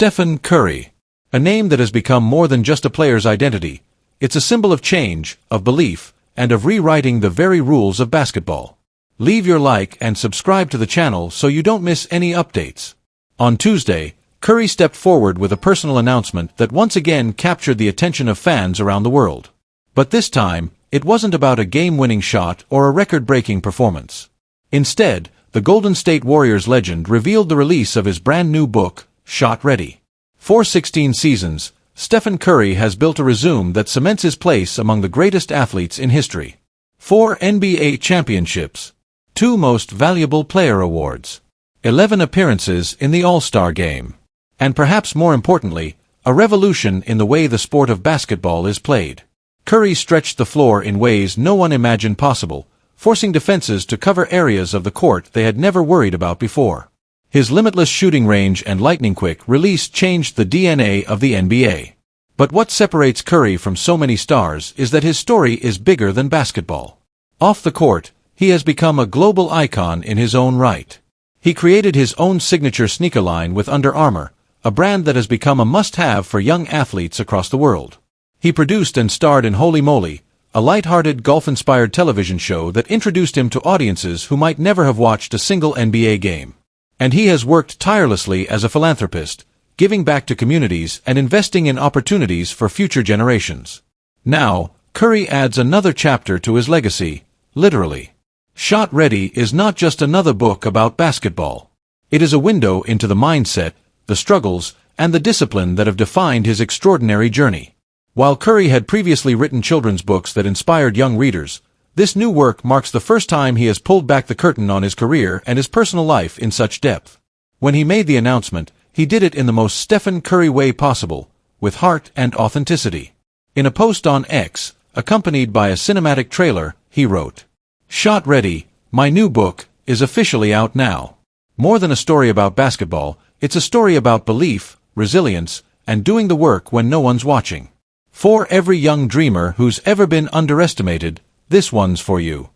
Stephen Curry. A name that has become more than just a player's identity. It's a symbol of change, of belief, and of rewriting the very rules of basketball. Leave your like and subscribe to the channel so you don't miss any updates. On Tuesday, Curry stepped forward with a personal announcement that once again captured the attention of fans around the world. But this time, it wasn't about a game-winning shot or a record-breaking performance. Instead, the Golden State Warriors legend revealed the release of his brand-new book, Shot Ready. For 16 seasons, Stephen Curry has built a resume that cements his place among the greatest athletes in history. 4 NBA championships, 2 Most Valuable Player awards, 11 appearances in the All-Star game, and perhaps more importantly, a revolution in the way the sport of basketball is played. Curry stretched the floor in ways no one imagined possible, forcing defenses to cover areas of the court they had never worried about before. His limitless shooting range and lightning-quick release changed the DNA of the NBA. But what separates Curry from so many stars is that his story is bigger than basketball. Off the court, he has become a global icon in his own right. He created his own signature sneaker line with Under Armour, a brand that has become a must-have for young athletes across the world. He produced and starred in Holy Moly, a light-hearted golf-inspired television show that introduced him to audiences who might never have watched a single NBA game. And he has worked tirelessly as a philanthropist, giving back to communities and investing in opportunities for future generations. Now, Curry adds another chapter to his legacy, literally. Shot Ready is not just another book about basketball. It is a window into the mindset, the struggles, and the discipline that have defined his extraordinary journey. While Curry had previously written children's books that inspired young readers, this new work marks the first time he has pulled back the curtain on his career and his personal life in such depth. When he made the announcement, he did it in the most Stephen Curry way possible, with heart and authenticity. In a post on X, accompanied by a cinematic trailer, he wrote, "Shot Ready, my new book, is officially out now. More than a story about basketball, it's a story about belief, resilience, and doing the work when no one's watching. For every young dreamer who's ever been underestimated, this one's for you."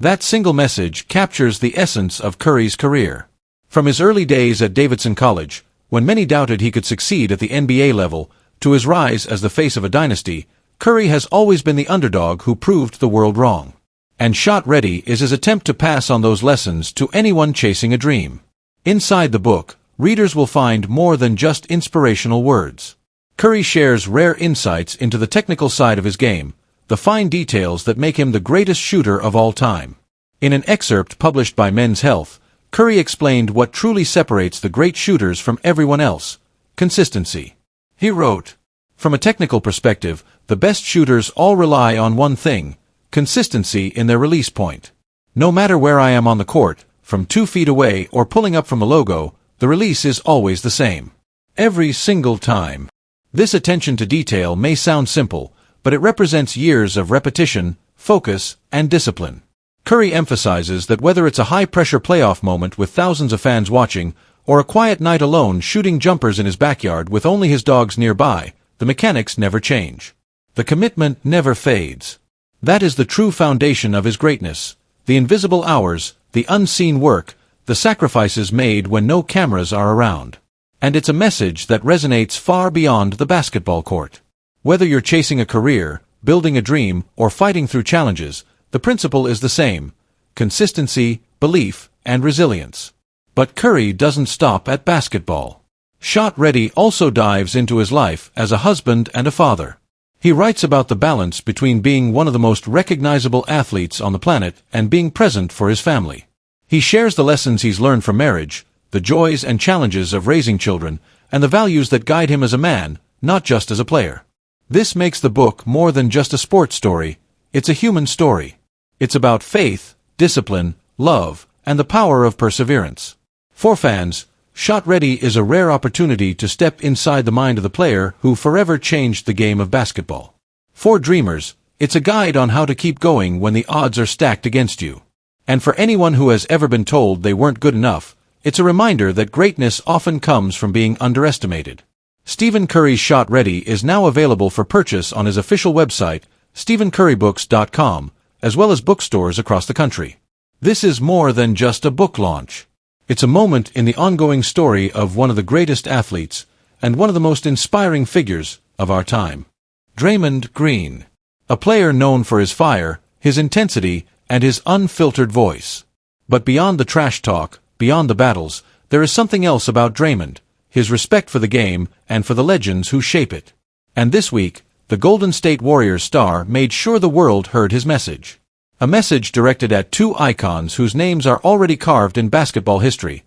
That single message captures the essence of Curry's career. From his early days at Davidson College, when many doubted he could succeed at the NBA level, to his rise as the face of a dynasty, Curry has always been the underdog who proved the world wrong. And Shot Ready is his attempt to pass on those lessons to anyone chasing a dream. Inside the book, readers will find more than just inspirational words. Curry shares rare insights into the technical side of his game, the fine details that make him the greatest shooter of all time. In an excerpt published by Men's Health, Curry explained what truly separates the great shooters from everyone else: consistency. He wrote, "From a technical perspective, the best shooters all rely on one thing: consistency in their release point. No matter where I am on the court, from 2 feet away or pulling up from a logo, the release is always the same. Every single time." This attention to detail may sound simple, but it represents years of repetition, focus, and discipline. Curry emphasizes that whether it's a high-pressure playoff moment with thousands of fans watching, or a quiet night alone shooting jumpers in his backyard with only his dogs nearby, the mechanics never change. The commitment never fades. That is the true foundation of his greatness: the invisible hours, the unseen work, the sacrifices made when no cameras are around. And it's a message that resonates far beyond the basketball court. Whether you're chasing a career, building a dream, or fighting through challenges, the principle is the same: consistency, belief, and resilience. But Curry doesn't stop at basketball. Shot Ready also dives into his life as a husband and a father. He writes about the balance between being one of the most recognizable athletes on the planet and being present for his family. He shares the lessons he's learned from marriage, the joys and challenges of raising children, and the values that guide him as a man, not just as a player. This makes the book more than just a sports story. It's a human story. It's about faith, discipline, love, and the power of perseverance. For fans, Shot Ready is a rare opportunity to step inside the mind of the player who forever changed the game of basketball. For dreamers, it's a guide on how to keep going when the odds are stacked against you. And for anyone who has ever been told they weren't good enough, it's a reminder that greatness often comes from being underestimated. Stephen Curry's Shot Ready is now available for purchase on his official website, stephencurrybooks.com, as well as bookstores across the country. This is more than just a book launch. It's a moment in the ongoing story of one of the greatest athletes, and one of the most inspiring figures of our time. Draymond Green. A player known for his fire, his intensity, and his unfiltered voice. But beyond the trash talk, beyond the battles, there is something else about Draymond, his respect for the game and for the legends who shape it. And this week, the Golden State Warriors star made sure the world heard his message. A message directed at two icons whose names are already carved in basketball history,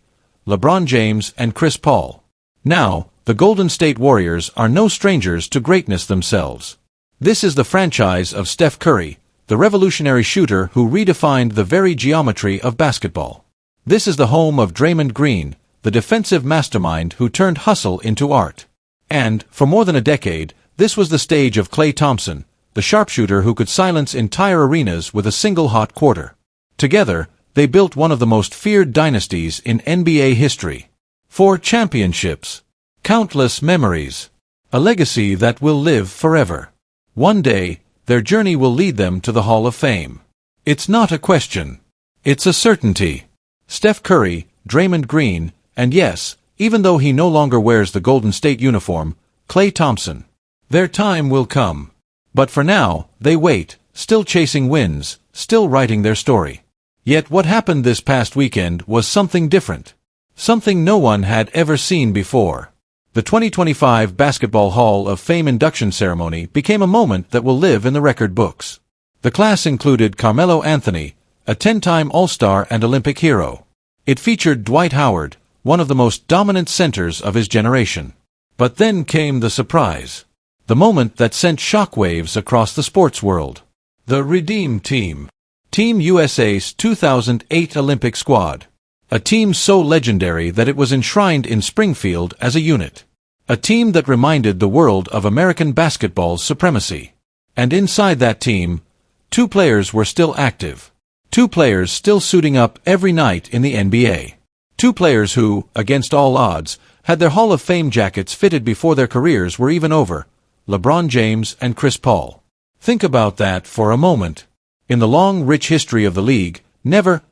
LeBron James and Chris Paul. Now, the Golden State Warriors are no strangers to greatness themselves. This is the franchise of Steph Curry, the revolutionary shooter who redefined the very geometry of basketball. This is the home of Draymond Green, the defensive mastermind who turned hustle into art. And, for more than a decade, this was the stage of Klay Thompson, the sharpshooter who could silence entire arenas with a single hot quarter. Together, they built one of the most feared dynasties in NBA history. 4 championships. Countless memories. A legacy that will live forever. One day, their journey will lead them to the Hall of Fame. It's not a question. It's a certainty. Steph Curry, Draymond Green, and yes, even though he no longer wears the Golden State uniform, Klay Thompson. Their time will come. But for now, they wait, still chasing wins, still writing their story. Yet what happened this past weekend was something different. Something no one had ever seen before. The 2025 Basketball Hall of Fame induction ceremony became a moment that will live in the record books. The class included Carmelo Anthony, a 10-time All-Star and Olympic hero. It featured Dwight Howard, one of the most dominant centers of his generation. But then came the surprise. The moment that sent shockwaves across the sports world. The Redeem Team. Team USA's 2008 Olympic squad. A team so legendary that it was enshrined in Springfield as a unit. A team that reminded the world of American basketball's supremacy. And inside that team, 2 players were still active. 2 players still suiting up every night in the NBA. 2 players who, against all odds, had their Hall of Fame jackets fitted before their careers were even over. LeBron James and Chris Paul. Think about that for a moment. In the long, rich history of the league, never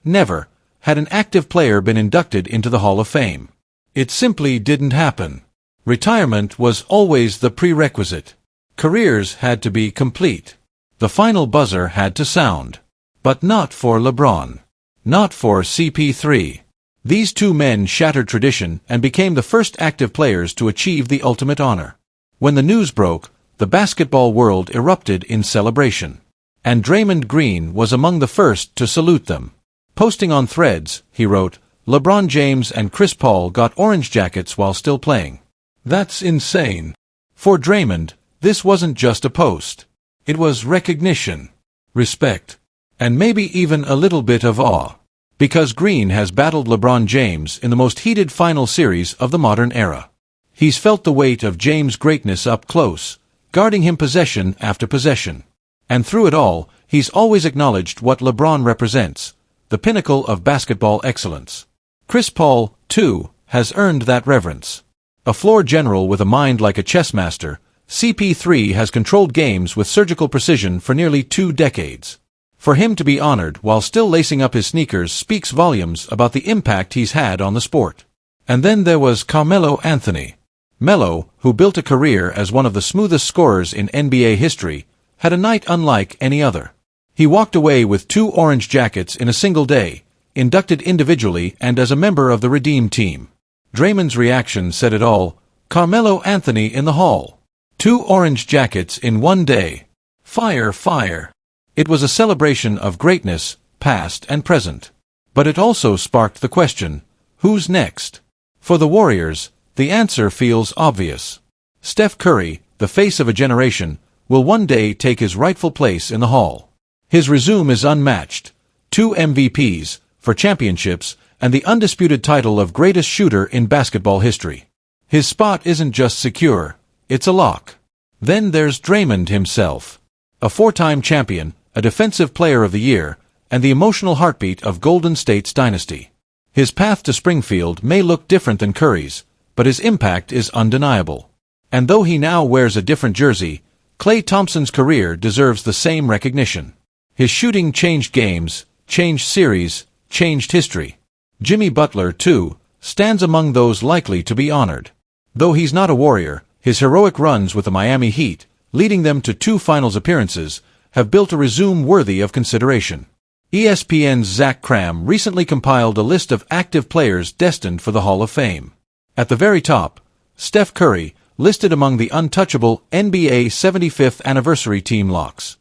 had an active player been inducted into the Hall of Fame. It simply didn't happen. Retirement was always the prerequisite. Careers had to be complete. The final buzzer had to sound. But not for LeBron. Not for CP3. These 2 men shattered tradition and became the first active players to achieve the ultimate honor. When the news broke, the basketball world erupted in celebration. And Draymond Green was among the first to salute them. Posting on Threads, he wrote, "LeBron James and Chris Paul got orange jackets while still playing. That's insane." For Draymond, this wasn't just a post. It was recognition, respect, and maybe even a little bit of awe. Because Green has battled LeBron James in the most heated final series of the modern era. He's felt the weight of James' greatness up close, guarding him possession after possession. And through it all, he's always acknowledged what LeBron represents, the pinnacle of basketball excellence. Chris Paul, too, has earned that reverence. A floor general with a mind like a chess master, CP3 has controlled games with surgical precision for nearly 2 decades. For him to be honored while still lacing up his sneakers speaks volumes about the impact he's had on the sport. And then there was Carmelo Anthony. Melo, who built a career as one of the smoothest scorers in NBA history, had a night unlike any other. He walked away with 2 orange jackets in a single day, inducted individually and as a member of the Redeem Team. Draymond's reaction said it all. Carmelo Anthony in the Hall. 2 orange jackets in one day. Fire, fire. It was a celebration of greatness, past and present. But it also sparked the question, who's next? For the Warriors, the answer feels obvious. Steph Curry, the face of a generation, will one day take his rightful place in the Hall. His resume is unmatched. 2 MVPs, for championships, and the undisputed title of greatest shooter in basketball history. His spot isn't just secure, it's a lock. Then there's Draymond himself. A 4-time champion, a defensive player of the year, and the emotional heartbeat of Golden State's dynasty. His path to Springfield may look different than Curry's, but his impact is undeniable. And though he now wears a different jersey, Klay Thompson's career deserves the same recognition. His shooting changed games, changed series, changed history. Jimmy Butler, too, stands among those likely to be honored. Though he's not a warrior, his heroic runs with the Miami Heat, leading them to 2 finals appearances, have built a resume worthy of consideration. ESPN's Zach Kram recently compiled a list of active players destined for the Hall of Fame. At the very top, Steph Curry, listed among the untouchable NBA 75th anniversary team locks.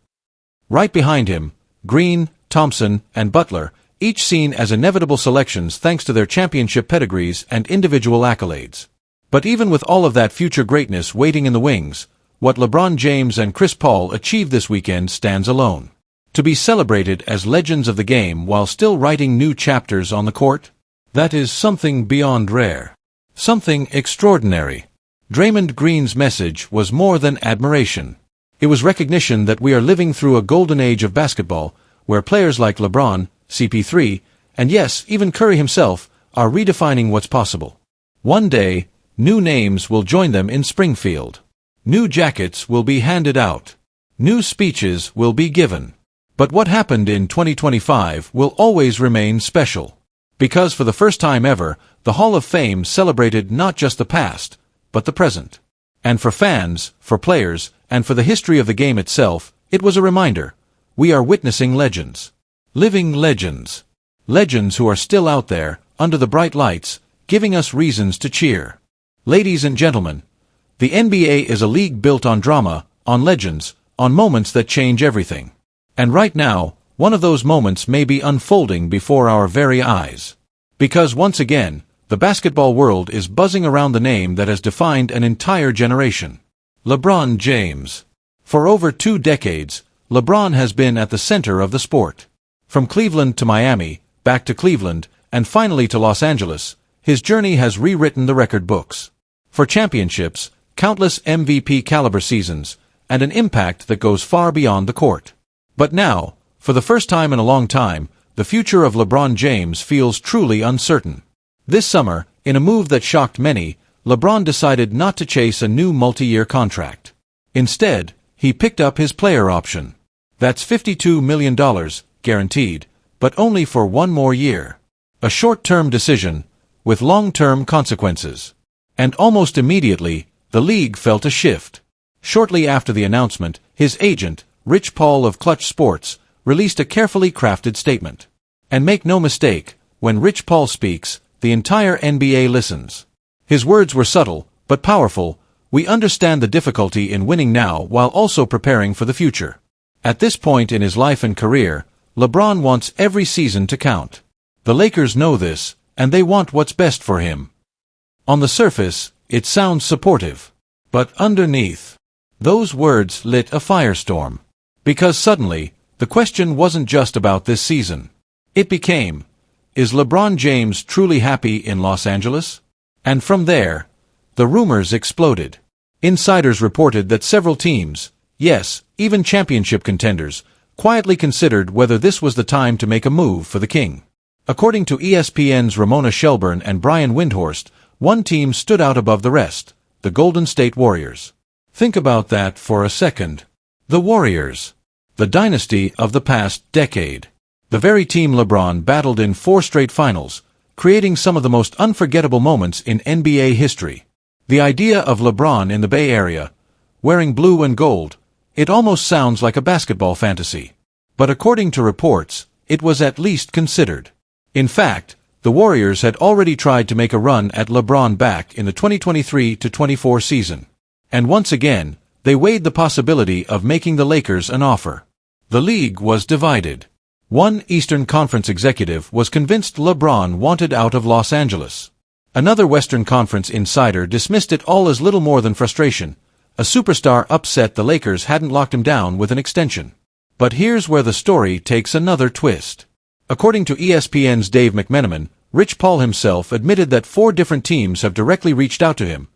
Right behind him, Green, Thompson, and Butler, each seen as inevitable selections thanks to their championship pedigrees and individual accolades. But even with all of that future greatness waiting in the wings, what LeBron James and Chris Paul achieved this weekend stands alone. To be celebrated as legends of the game while still writing new chapters on the court? That is something beyond rare. Something extraordinary. Draymond Green's message was more than admiration. It was recognition that we are living through a golden age of basketball, where players like LeBron, CP3, and yes, even Curry himself, are redefining what's possible. One day, new names will join them in Springfield. New jackets will be handed out. New speeches will be given. But what happened in 2025 will always remain special. Because for the first time ever, the Hall of Fame celebrated not just the past, but the present. And for fans, for players, and for the history of the game itself, it was a reminder. We are witnessing legends. Living legends. Legends who are still out there, under the bright lights, giving us reasons to cheer. Ladies and gentlemen, the NBA is a league built on drama, on legends, on moments that change everything. And right now, one of those moments may be unfolding before our very eyes. Because once again, the basketball world is buzzing around the name that has defined an entire generation. LeBron James. For over 2 decades, LeBron has been at the center of the sport. From Cleveland to Miami, back to Cleveland, and finally to Los Angeles, his journey has rewritten the record books. For championships, countless MVP-caliber seasons, and an impact that goes far beyond the court. But now, for the first time in a long time, the future of LeBron James feels truly uncertain. This summer, in a move that shocked many, LeBron decided not to chase a new multi-year contract. Instead, he picked up his player option. That's $52 million, guaranteed, but only for 1 more year. A short-term decision, with long-term consequences. And almost immediately, the league felt a shift. Shortly after the announcement, his agent, Rich Paul of Clutch Sports, released a carefully crafted statement. And make no mistake, when Rich Paul speaks, the entire NBA listens. His words were subtle, but powerful. We understand the difficulty in winning now while also preparing for the future. At this point in his life and career, LeBron wants every season to count. The Lakers know this, and they want what's best for him. On the surface, it sounds supportive. But underneath, those words lit a firestorm. Because suddenly, the question wasn't just about this season. It became, is LeBron James truly happy in Los Angeles? And from there, the rumors exploded. Insiders reported that several teams, yes, even championship contenders, quietly considered whether this was the time to make a move for the King. According to ESPN's Ramona Shelburne and Brian Windhorst, one team stood out above the rest, the Golden State Warriors. Think about that for a second. The Warriors. The dynasty of the past decade. The very team LeBron battled in 4 straight finals, creating some of the most unforgettable moments in NBA history. The idea of LeBron in the Bay Area, wearing blue and gold, it almost sounds like a basketball fantasy. But according to reports, it was at least considered. In fact, the Warriors had already tried to make a run at LeBron back in the 2023-24 season. And once again, they weighed the possibility of making the Lakers an offer. The league was divided. One Eastern Conference executive was convinced LeBron wanted out of Los Angeles. Another Western Conference insider dismissed it all as little more than frustration. A superstar upset the Lakers hadn't locked him down with an extension. But here's where the story takes another twist. According to ESPN's Dave McMenamin, Rich Paul himself admitted that 4 different teams have directly reached out to him,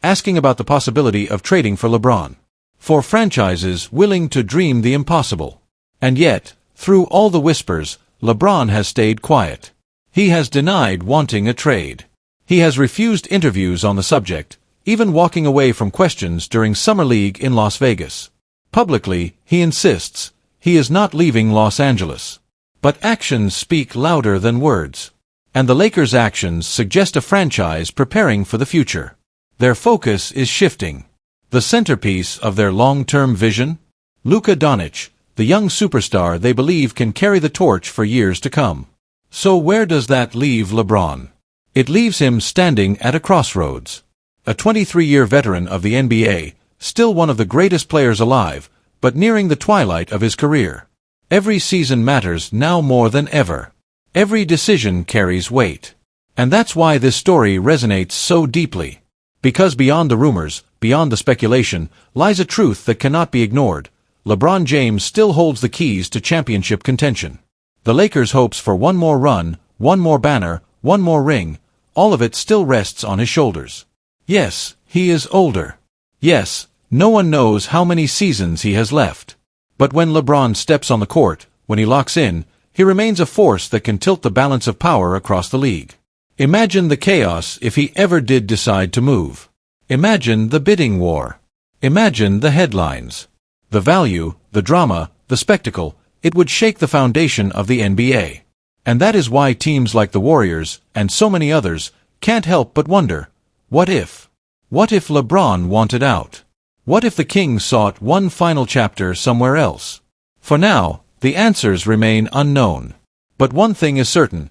asking about the possibility of trading for LeBron. 4 franchises willing to dream the impossible. And yet, through all the whispers, LeBron has stayed quiet. He has denied wanting a trade. He has refused interviews on the subject, even walking away from questions during Summer League in Las Vegas. Publicly, he insists, he is not leaving Los Angeles. But actions speak louder than words. And the Lakers' actions suggest a franchise preparing for the future. Their focus is shifting. The centerpiece of their long-term vision? Luka Doncic, the young superstar they believe can carry the torch for years to come. So where does that leave LeBron? It leaves him standing at a crossroads. A 23-year veteran of the NBA, still one of the greatest players alive, but nearing the twilight of his career. Every season matters now more than ever. Every decision carries weight. And that's why this story resonates so deeply. Because beyond the rumors, beyond the speculation, lies a truth that cannot be ignored. LeBron James still holds the keys to championship contention. The Lakers' hopes for one more run, one more banner, one more ring, all of it still rests on his shoulders. Yes, he is older. Yes, no one knows how many seasons he has left. But when LeBron steps on the court, when he locks in, he remains a force that can tilt the balance of power across the league. Imagine the chaos if he ever did decide to move. Imagine the bidding war. Imagine the headlines. The value, the drama, the spectacle, it would shake the foundation of the NBA. And that is why teams like the Warriors, and so many others, can't help but wonder, what if? What if LeBron wanted out? What if the Kings sought one final chapter somewhere else? For now, the answers remain unknown. But one thing is certain.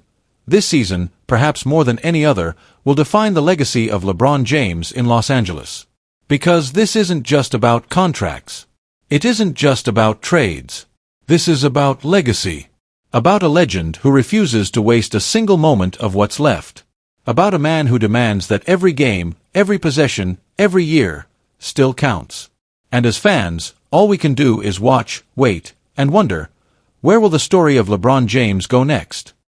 This season, perhaps more than any other, will define the legacy of LeBron James in Los Angeles. Because this isn't just about contracts. It isn't just about trades. This is about legacy. About a legend who refuses to waste a single moment of what's left. About a man who demands that every game, every possession, every year, still counts. And as fans, all we can do is watch, wait, and wonder, where will the story of LeBron James go next?